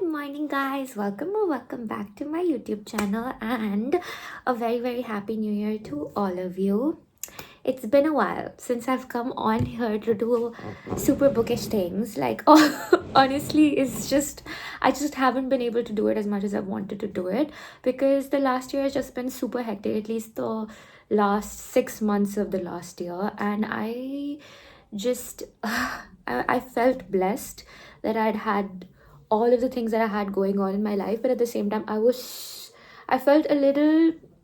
morning, guys. Welcome back to my YouTube channel, and a very happy new year to all of you. It's been a while since I've come on here to do super bookish things. Like, honestly, I just haven't been able to do it as much as I wanted to do it because the last year has just been super hectic, at least the last 6 months of the last year. And I just, I felt blessed that I'd had all of the things that I had going on in my life, but at the same time, I felt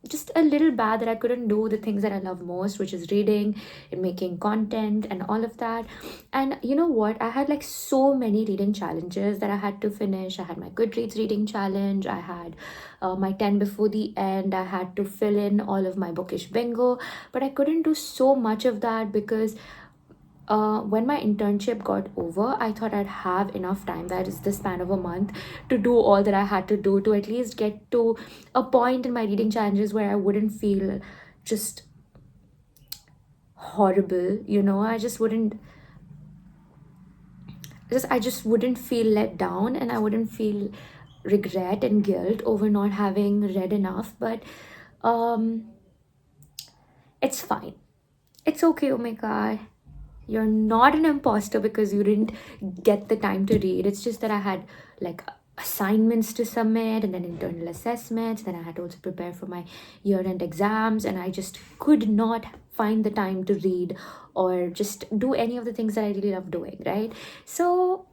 just a little bad that I couldn't do the things that I love most, which is reading and making content and all of that. And you know what? I had like so many reading challenges that I had to finish. I had my Goodreads reading challenge, I had my 10 before the end, I had to fill in all of my bookish bingo, but I couldn't do so much of that because when my internship got over, I thought I'd have enough time, that is the span of a month, to do all that I had to do to at least get to a point in my reading challenges where I wouldn't feel just horrible, I just wouldn't feel let down, and I wouldn't feel regret and guilt over not having read enough. But um it's fine. It's okay, Omega. You're not an imposter because you didn't get the time to read. It's just that I had like assignments to submit and then internal assessments. Then I had to also prepare for my year-end exams, and I just could not find the time to read or just do any of the things that I really love doing, right? So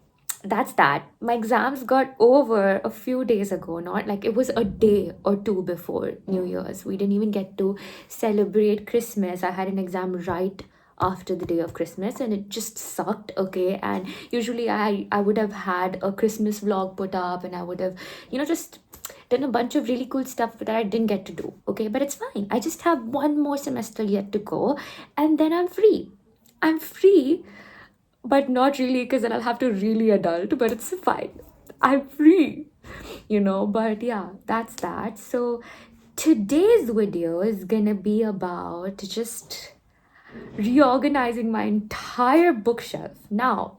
that's that. My exams got over a few days ago, not like it was a day or two before New Year's. We didn't even get to celebrate Christmas. I had an exam right after the day of Christmas, and it just sucked. Okay, and usually I would have had a Christmas vlog put up, and I would have just done a bunch of really cool stuff that I didn't get to do. Okay, but it's fine. I just have one more semester yet to go, and then I'm free, but not really, because then I'll have to really adult, but it's fine. I'm free, but yeah, that's that. So today's video is gonna be about just reorganizing my entire bookshelf. Now,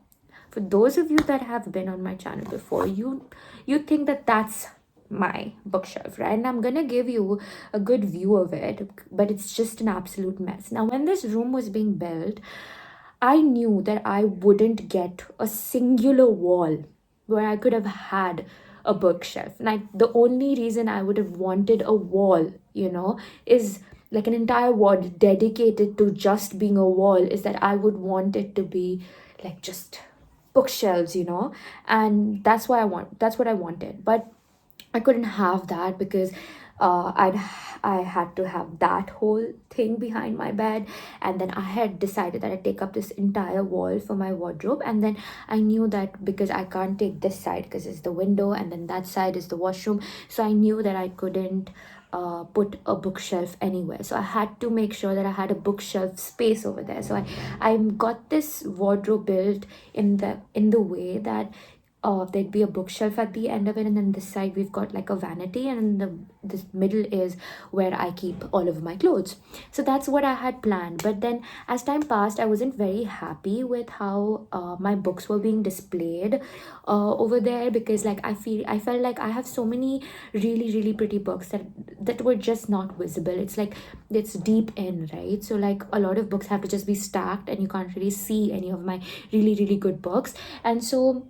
for those of you that have been on my channel before, you think that that's my bookshelf, right? And I'm gonna give you a good view of it, but it's just an absolute mess. Now, when this room was being built, I knew that I wouldn't get a singular wall where I could have had a bookshelf. And the only reason I would have wanted a wall, is like an entire wall dedicated to just being a wall, is that I would want it to be like just bookshelves, and that's what I wanted. But I couldn't have that because I had to have that whole thing behind my bed, and then I had decided that I'd take up this entire wall for my wardrobe. And then I knew that because I can't take this side because it's the window, and then that side is the washroom, so I knew that I couldn't put a bookshelf anywhere. So I had to make sure that I had a bookshelf space over there. So I got this wardrobe built in the way that there'd be a bookshelf at the end of it, and then this side we've got like a vanity, and this middle is where I keep all of my clothes. So that's what I had planned. But then as time passed, I wasn't very happy with how my books were being displayed over there, because like I felt like I have so many really pretty books that were just not visible. It's like it's deep in, right? So like a lot of books have to just be stacked, and you can't really see any of my really good books. And so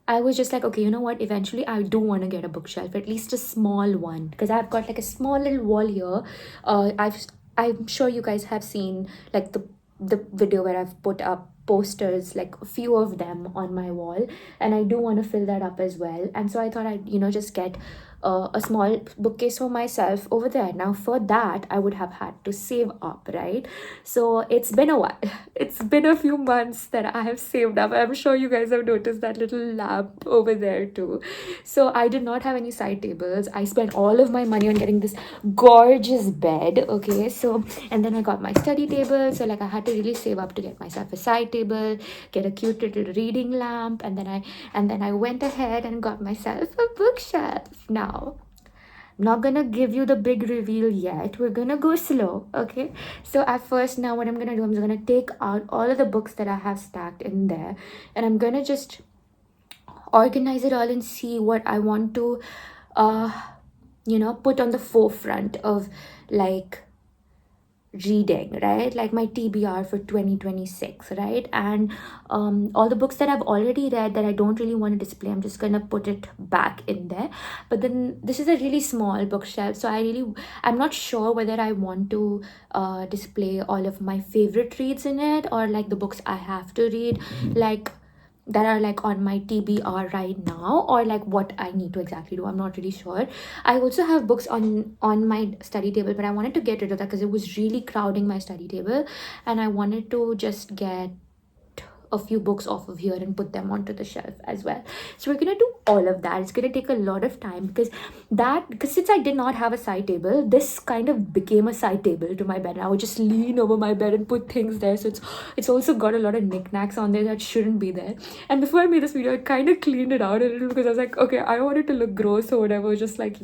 I was just like, okay, you know what? Eventually, I do want to get a bookshelf, at least a small one, because I've got like a small little wall here. I'm sure you guys have seen like the video where I've put up posters, like a few of them on my wall, and I do want to fill that up as well. And so I thought I'd just get a small bookcase for myself over there. Now for that, I would have had to save up, right? So it's been a while. It's been a few months that I have saved up. I'm sure you guys have noticed that little lamp over there too. So I did not have any side tables. I spent all of my money on getting this gorgeous bed. Okay, so and then I got my study table. So like I had to really save up to get myself a side table, get a cute little reading lamp, and then I went ahead and got myself a bookshelf. Now, I'm not gonna give you the big reveal yet. We're gonna go slow, okay? So at first, now what I'm gonna do, I'm just gonna take out all of the books that I have stacked in there, and I'm gonna just organize it all and see what I want to uh put on the forefront of like reading, right? Like my TBR for 2026, right? And all the books that I've already read that I don't really want to display, I'm just gonna put it back in there. But then this is a really small bookshelf, so I'm not sure whether I want to display all of my favorite reads in it, or like the books I have to read, like that are like on my TBR right now, or like what I need to exactly do. I'm not really sure. I also have books on my study table, but I wanted to get rid of that because it was really crowding my study table, and I wanted to just get a few books off of here and put them onto the shelf as well. So we're gonna do all of that. It's gonna take a lot of time because since I did not have a side table, this kind of became a side table to my bed. I would just lean over my bed and put things there. So it's also got a lot of knickknacks on there that shouldn't be there. And before I made this video, I kind of cleaned it out a little because I was like, okay, I don't want it to look gross or whatever. Just like,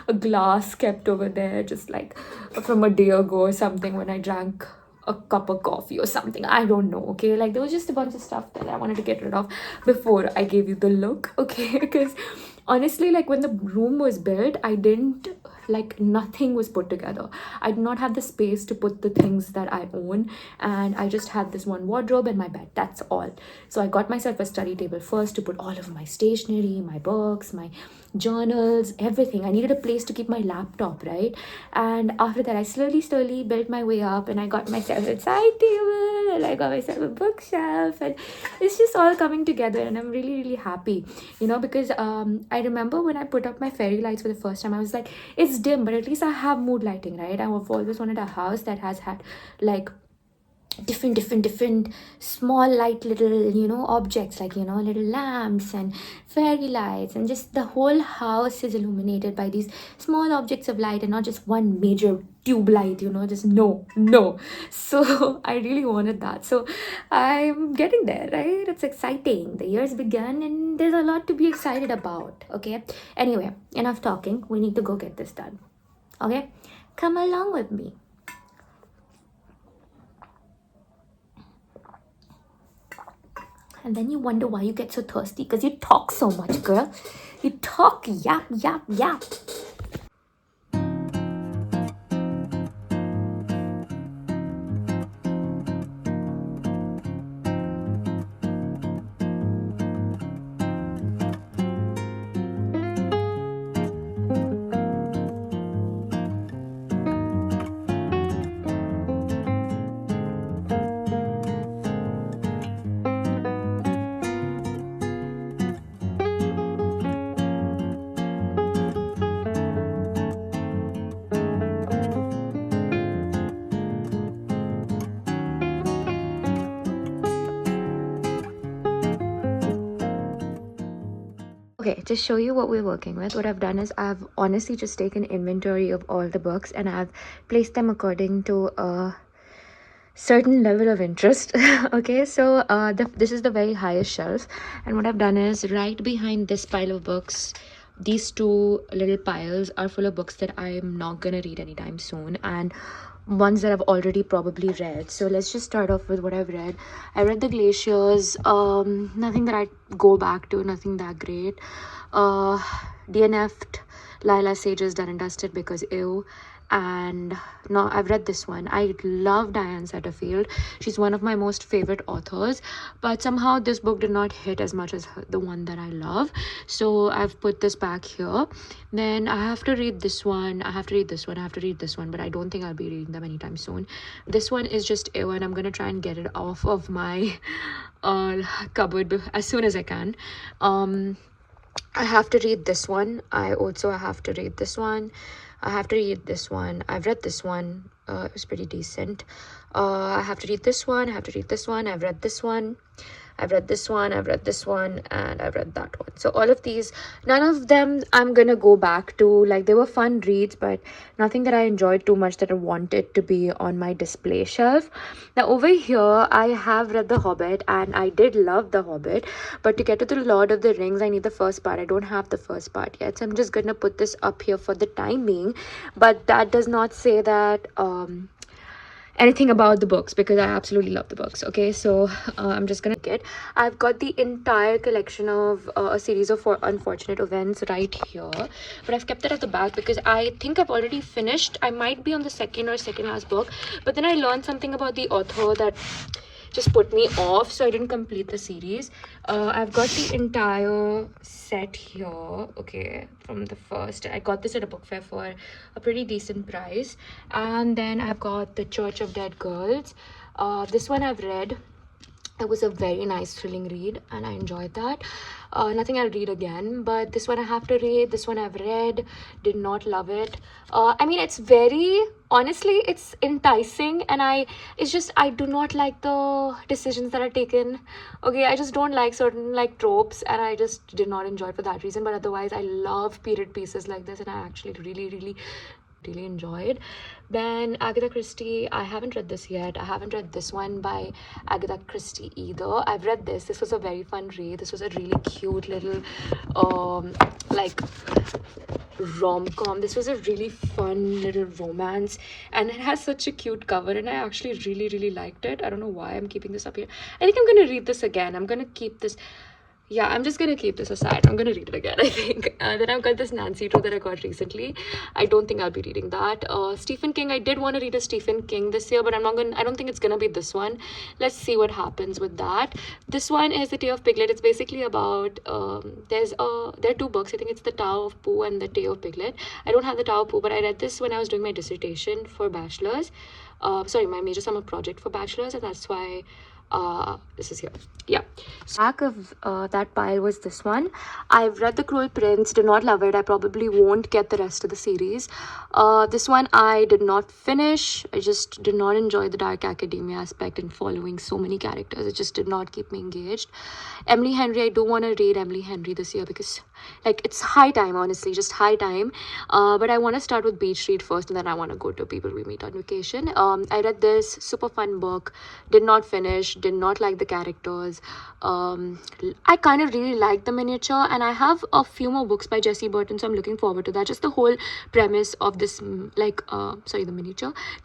a glass kept over there, just like from a day ago or something when I drank a cup of coffee or something. I don't know. Okay, like there was just a bunch of stuff that I wanted to get rid of before I gave you the look. Okay, because honestly, like when the room was built, I didn't like nothing was put together. I did not have the space to put the things that I own, and I just had this one wardrobe and my bed. That's all. So I got myself a study table first to put all of my stationery, my books, my journals, everything. I needed a place to keep my laptop, right? And after that, I slowly built my way up, and I got myself a side table, and I got myself a bookshelf, and it's just all coming together, and I'm really happy, because I remember when I put up my fairy lights for the first time, I was like, it's dim, but at least I have mood lighting, right? I've always wanted a house that has had like different small light little objects, like little lamps and fairy lights, and just the whole house is illuminated by these small objects of light and not just one major tube light, just no. So I really wanted that, so I'm getting there, right? It's exciting. The year's begun and there's a lot to be excited about. Okay, anyway, enough talking. We need to go get this done. Okay, come along with me. And then you wonder why you get so thirsty, because you talk so much, girl. You talk, yap. Okay, to show you what we're working with, what I've done is I've honestly just taken inventory of all the books and I've placed them according to a certain level of interest. Okay, so this is the very highest shelf, and what I've done is right behind this pile of books, these two little piles are full of books that I'm not gonna read anytime soon, and ones that I've already probably read. So let's just start off with what I've read. I read The Glaciers. Nothing that I go back to, nothing that great. DNF'd Lila Sage's Done and Dusted because ew. And no, I've read this one. I love Diane Satterfield. She's one of my most favorite authors, but somehow this book did not hit as much as the one that I love, so I've put this back here. Then I have to read this one, I have to read this one, but I don't think I'll be reading them anytime soon. This one is just ew, and I'm gonna try and get it off of my cupboard as soon as I can. I have to read this one. I have to read this one. I have to read this one. I've read this one. It was pretty decent. I have to read this one. I have to read this one. I've read this one. I've read this one. I've read this one. And I've read that one. So all of these, none of them I'm going to go back to. Like, they were fun reads, but nothing that I enjoyed too much that I wanted to be on my display shelf. Now, over here, I have read The Hobbit, and I did love The Hobbit. But to get to the Lord of the Rings, I need the first part. I don't have the first part yet. So I'm just going to put this up here for the time being. But that does not say that anything about the books because I absolutely love the books. Okay, so I'm just gonna get. I've got the entire collection of a series of unfortunate events right here, but I've kept it at the back because I think I've already finished. I might be on the second or second last book, but then I learned something about the author that just put me off, so I didn't complete the series. I've got the entire set here, okay, from the first. I got this at a book fair for a pretty decent price. And then I've got The Church of Dead Girls. This one I've read. It was a very nice thrilling read and I enjoyed that. Nothing I'll read again, but this one I have to read. This one I've read, did not love it. I mean, it's very, honestly, it's enticing, and it's just, I do not like the decisions that are taken. Okay, I just don't like certain like tropes, and I just did not enjoy it for that reason. But otherwise, I love period pieces like this, and I actually really enjoyed. Then Agatha Christie, I haven't read this yet. I haven't read this one by Agatha Christie either. I've read this. This was a very fun read. This was a really cute little like rom-com. This was a really fun little romance, and it has such a cute cover, and I actually really liked it. I don't know why I'm keeping this up here. I think I'm gonna read this again. I'm gonna keep this. Yeah, I'm just gonna keep this aside. I'm gonna read it again, I think. Then I've got this Nancy Drew that I got recently. I don't think I'll be reading that. Stephen King, I did want to read a Stephen King this year, but I don't think it's gonna be this one. Let's see what happens with that. This one is The Tale of Piglet. It's basically about there are two books. I think it's The Tao of Pooh and The Tale of Piglet. I don't have The Tao of Pooh, but I read this when I was doing my dissertation for bachelor's. My major summer project for bachelor's, and that's why this is here. Yeah, so back of that pile was this one. I've read The Cruel Prince, did not love it. I probably won't get the rest of the series. This one I did not finish. I just did not enjoy the dark academia aspect and following so many characters. It just did not keep me engaged. Emily Henry, I do want to read Emily Henry this year because like it's high time, honestly, just high time. But I want to start with Beach Read first, and then I want to go to People We Meet on Vacation. I read this super fun book, did not finish, did not like the characters. I kind of really like the miniature, and I have a few more books by Jessie Burton, so I'm looking forward to that. Just the whole premise of this the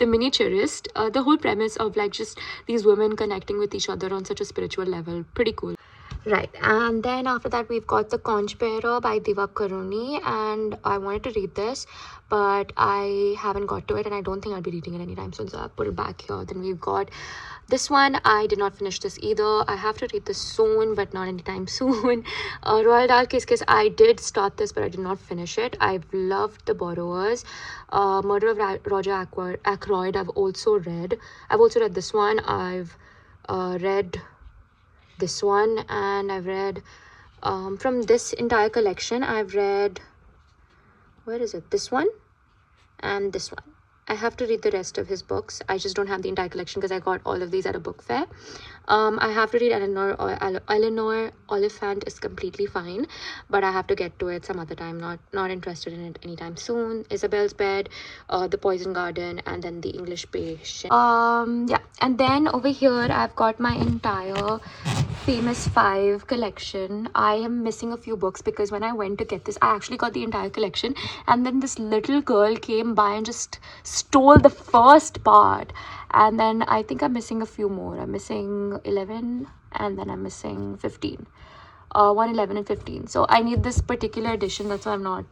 miniaturist, the whole premise of like just these women connecting with each other on such a spiritual level, pretty cool. Right, and then after that we've got The Conch Bearer by Diva Karuni, and I wanted to read this, but I haven't got to it, and I don't think I'll be reading it anytime soon, so I'll put it back here. Then we've got this one. I did not finish this either. I have to read this soon, but not anytime soon. Royal Dahl Kiss Kiss, I did start this, but I did not finish it. I've loved The Borrowers. Murder of Roger Ackroyd, I've also read this one. I've read this one, and I've read from this entire collection, I've read, where is it, this one and this one. I have to read the rest of his books. I just don't have the entire collection because I got all of these at a book fair. I have to read Eleanor Oliphant is completely fine, but I have to get to it some other time. Not interested in it anytime soon. Isabel's Bed, The Poison Garden, and then The English Patient. Yeah, and then over here I've got my entire Famous 5 collection. I am missing a few books because when I went to get this, I actually got the entire collection, and then this little girl came by and just stole the first part, and then I think I'm missing a few more. I'm missing 11, and then I'm missing 15. 1, 11, and 15. So I need this particular edition. That's why I'm not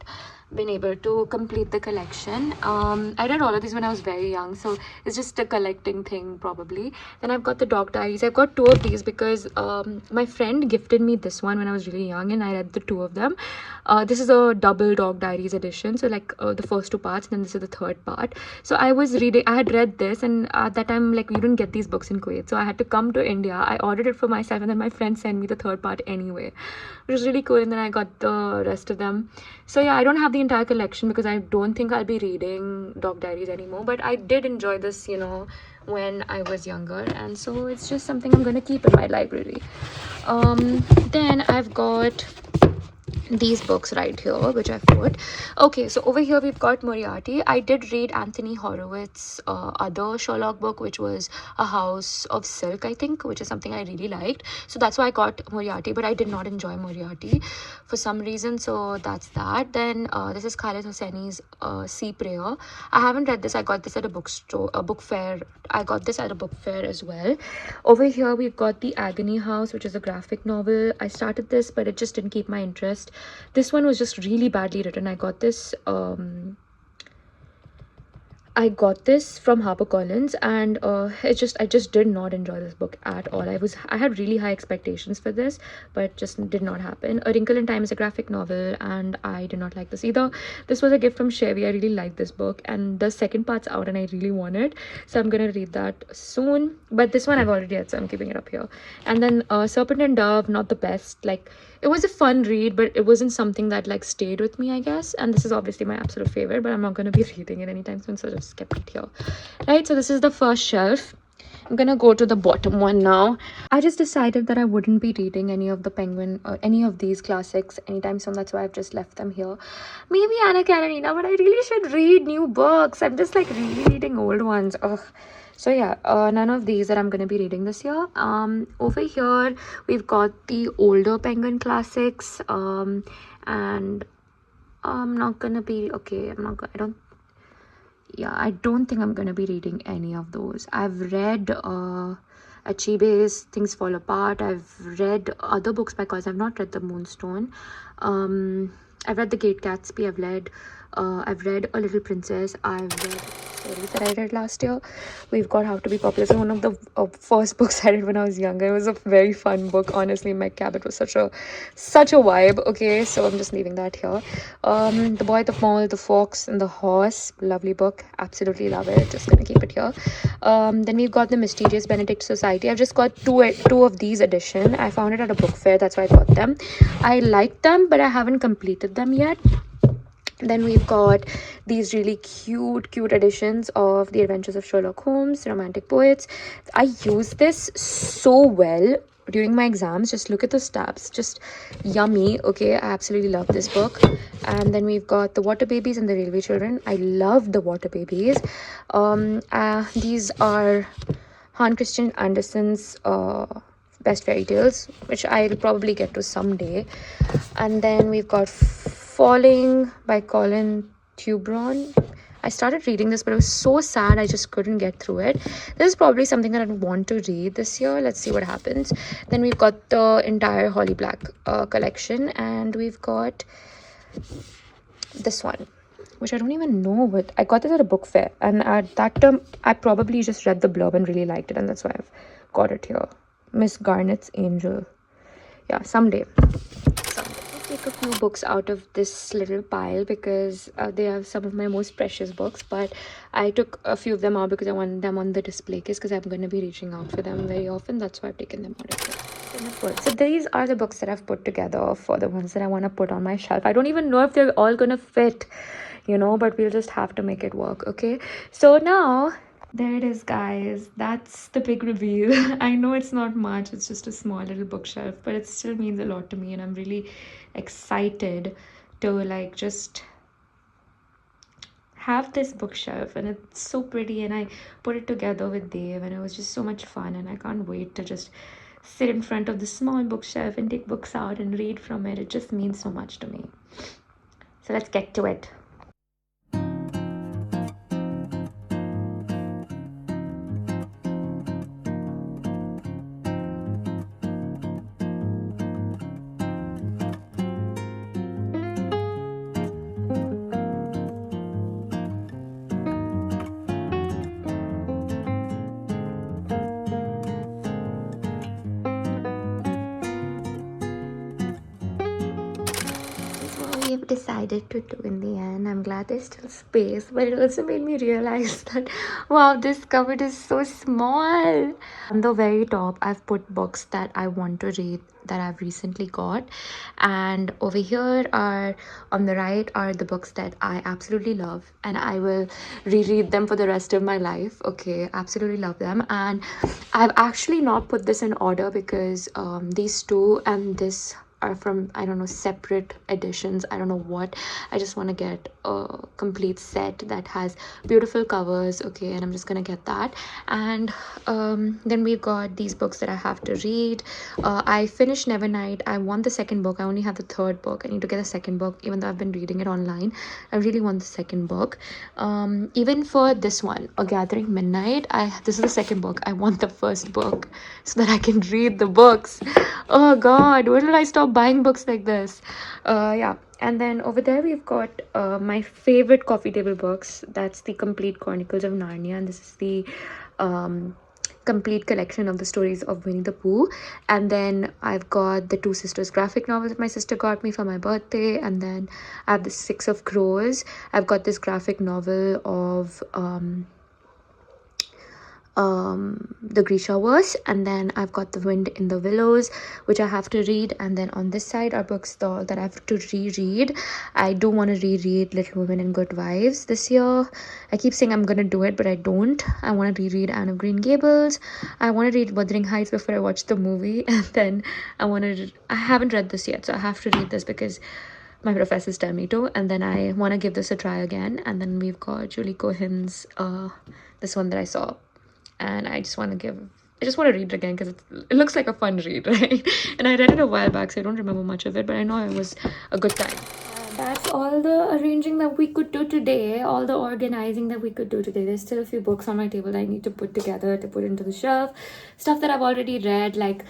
been able to complete the collection. I read all of these when I was very young, so it's just a collecting thing probably. Then I've got the Dog Diaries. I've got 2 of these because my friend gifted me this one when I was really young, and I read the 2 of them. This is a double Dog Diaries edition, so like the first 2 parts, and then this is the 3rd part. So I had read this, and at that time, like, we didn't get these books in Kuwait, so I had to come to India. I ordered it for myself, and then my friend sent me the 3rd part anyway, which was really cool. And then I got the rest of them. So yeah, I don't have the entire collection because I don't think I'll be reading Dog Diaries anymore, but I did enjoy this, you know, when I was younger, and so it's just something I'm going to keep in my library. Then I've got these books right here, which I've put. Okay, so over here we've got Moriarty. I did read Anthony Horowitz's other Sherlock book, which was A House of Silk, I think, which is something I really liked. So that's why I got Moriarty, but I did not enjoy Moriarty for some reason. So that's that. Then this is Khaled Hosseini's Sea Prayer. I haven't read this. I got this at a bookstore, a book fair. I got this at a book fair as well. Over here we've got The Agony House, which is a graphic novel. I started this, but it just didn't keep my interest. This one was just really badly written. I got this from HarperCollins, and I just did not enjoy this book at all. I had really high expectations for this, but just did not happen. A Wrinkle in Time is a graphic novel, and I did not like this either. This was a gift from Chevy. I really liked this book, and the second part's out, and I really want it, so I'm gonna read that soon. But this one I've already read, so I'm keeping it up here. And then Serpent and Dove, not the best. Like, it was a fun read, but it wasn't something that like stayed with me, I guess. And this is obviously my absolute favorite, but I'm not going to be reading it anytime soon, so just kept it here. Right, so this is the first shelf. I'm gonna go to the bottom one now. I just decided that I wouldn't be reading any of the Penguin or any of these classics anytime soon. That's why I've just left them here. Maybe Anna Karenina, but I really should read new books. I'm just like really reading old ones. Ugh. So yeah, none of these that I'm gonna be reading this year. Over here we've got the older Penguin classics, and I'm not gonna be I don't think I'm gonna be reading any of those. I've read Achibe's Things Fall Apart. I've read other books by Cause. I've not read The Moonstone. I've read The Great Gatsby. I've read A Little Princess. I've read stories that I read last year. We've got How to Be Popular. So one of the first books I read when I was younger. It was a very fun book. Honestly, my cabin was such a vibe. Okay, so I'm just leaving that here. The Boy, the Mole, the Fox, and the Horse. Lovely book. Absolutely love it. Just gonna keep it here. Then we've got The Mysterious Benedict Society. I've just got two of these edition. I found it at a book fair. That's why I got them. I liked them, but I haven't completed them yet. Then we've got these really cute editions of The Adventures of Sherlock Holmes, Romantic Poets. I use this so well during my exams. Just look at the stabs, just yummy. Okay, I absolutely love this book. And then we've got The Water Babies and The Railway Children. I love The Water Babies. These are Hans Christian Andersen's best fairy tales, which I'll probably get to someday. And then we've got Falling by Colin Tubron. I started reading this, but it was so sad I just couldn't get through it. This is probably something that I'd want to read this year. Let's see what happens. Then we've got the entire Holly Black collection, and we've got this one, which I don't even know what. I got this at a book fair, and at that time I probably just read the blurb and really liked it, and that's why I've got it here. Miss Garnet's Angel. Yeah, someday. I'll take a few books out of this little pile because they are some of my most precious books, but I took a few of them out because I want them on the display case because I'm going to be reaching out for them very often. That's why I've taken them out of it. So these are the books that I've put together for the ones that I want to put on my shelf. I don't even know if they're all going to fit, but we'll just have to make it work. Okay, so now there it is, guys. That's the big reveal. I know it's not much, it's just a small little bookshelf, but it still means a lot to me, and I'm really excited to like just have this bookshelf. And it's so pretty, and I put it together with Dave, and it was just so much fun, and I can't wait to just sit in front of the small bookshelf and take books out and read from it. It just means so much to me. So let's get to it. Decided to do in the end. I'm glad there's still space, but it also made me realize that wow, this cupboard is so small. On the very top I've put books that I want to read that I've recently got, and over here are on the right are the books that I absolutely love and I will reread them for the rest of my life. Okay, absolutely love them. And I've actually not put this in order because these two and this are from, I don't know, separate editions. I don't know what. I just want to get a complete set that has beautiful covers. Okay, and I'm just gonna get that. And then we've got these books that I have to read. I finished Nevernight. I want the second book. I only have the third book. I need to get a second book, even though I've been reading it online. I really want the second book. Even for this one, A Gathering Midnight, this is the second book. I want the first book so that I can read the books. Oh god, when will I stop buying books like this? Yeah. And then over there we've got my favorite coffee table books. That's the Complete Chronicles of Narnia, and this is the complete collection of the stories of Winnie the Pooh. And then I've got the Two Sisters graphic novel that my sister got me for my birthday. And then I have the Six of Crows. I've got this graphic novel of the Grishaverse, and then I've got The Wind in the Willows, which I have to read. And then on this side are books that I have to reread. I do want to reread Little Women and Good Wives this year. I keep saying I'm gonna do it, but I don't. I want to reread Anne of Green Gables. I want to read Wuthering Heights before I watch the movie, and then I haven't read this yet, so I have to read this because my professors tell me to. And then I want to give this a try again. And then we've got Julie Cohen's this one that I saw, and I just want to read it again because it looks like a fun read, right? And I read it a while back, so I don't remember much of it, but I know it was a good time. That's all the arranging that we could do today, all the organizing that we could do today. There's still a few books on my table that I need to put together, to put into the shelf, stuff that I've already read, like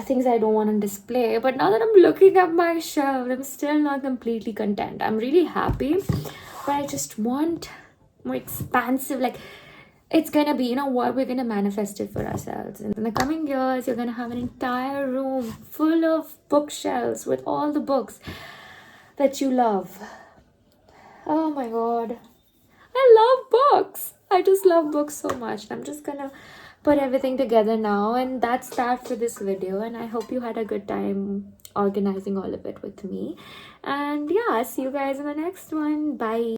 things I don't want to display. But now that I'm looking at my shelf, I'm still not completely content. I'm really happy, but I just want more expansive, like, it's gonna be, you know what, we're gonna manifest it for ourselves. In the coming years, you're gonna have an entire room full of bookshelves with all the books that you love. Oh my god, I love books. I just love books so much. I'm just gonna put everything together now, and that's that for this video. And I hope you had a good time organizing all of it with me. And yeah, see you guys in the next one. Bye.